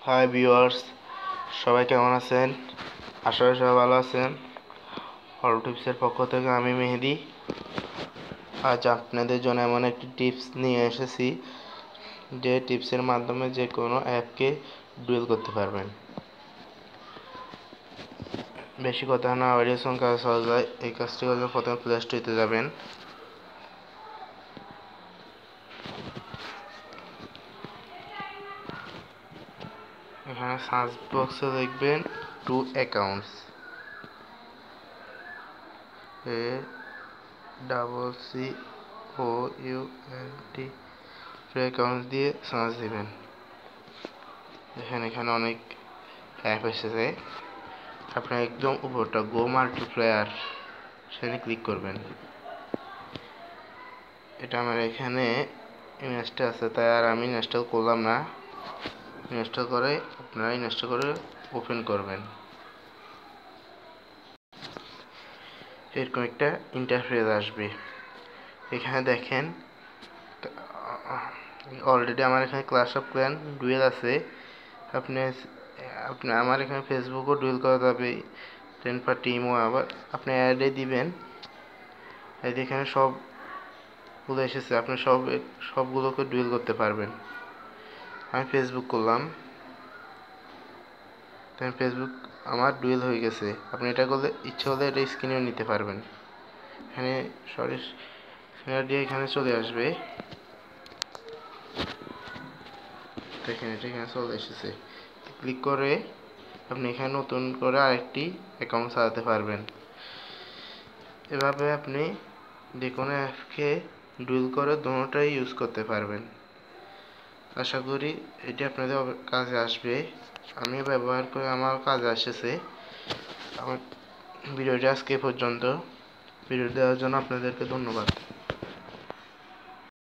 Hi viewers, সবাই কেমন আছেন? আশা করি সবাই ভালো আছেন। হল টিপসের পক্ষ থেকে আমি মেহেদি আজ আপনাদের জন্য এমন একটি টিপস নিয়ে এসেছি যে টিপসের মাধ্যমে যে কোনো অ্যাপকে ডুয়েল করতে পারবেন। বেশি কথা না বাড়িয়ে কাজ সহজ হয়। এই কাজটি করলে প্রথমে প্লে স্টোরে যাবেন। এখানে সার্চ বক্সে লিখবেন টু অ্যাকাউন্টস, ACCOUNT অ্যাকাউন্ট দিয়ে সার্চ দিবেন। এখানে অনেক অ্যাপ এসেছে। আপনি একদম উপরটা গো মাল্টিপ্লেয়ার সেখানে ক্লিক করবেন। এটা আমার এখানে ইনস্টল আছে, তাই আর আমি ইনস্টল করলাম না। ইনস্টল করে আপনারা ইনস্টল করে ওপেন করবেন। এরকম একটা ইন্টারফেস আসবে। এখানে দেখেন অলরেডি আমার এখানে ক্লাশ অফ ক্ল্যান ডুয়েল আছে। আপনি আমার এখানে ফেসবুকও ডুয়েল করা যাবে, টেন পার্টি ইমো। আবার আপনি অ্যাডে দিবেন। এখানে সবগুলো এসেছে, আপনি সবগুলোকে ডুয়েল করতে পারবেন। আমি ফেসবুক করলাম, তাই ফেসবুক আমার ডুয়েল হয়ে গেছে। আপনি এটা করলে ইচ্ছে হলে এটা স্ক্রিনেও নিতে পারবেন। এখানে দিয়ে এখানে চলে আসবে। দেখেন এটা এখানে চলে এসেছে। ক্লিক করে আপনি এখানে নতুন করে আরেকটি অ্যাকাউন্ট চালাতে পারবেন। এভাবে আপনি যে কোনো অ্যাপকে ডুয়েল করে দুটোটাই ইউজ করতে পারবেন। আশা করি এটি আপনাদের কাজে আসবে। আমি ব্যবহার করে আমার কাজে এসেছে। আমার ভিডিওটি আজকে পর্যন্ত। ভিডিও দেওয়ার জন্য আপনাদেরকে ধন্যবাদ।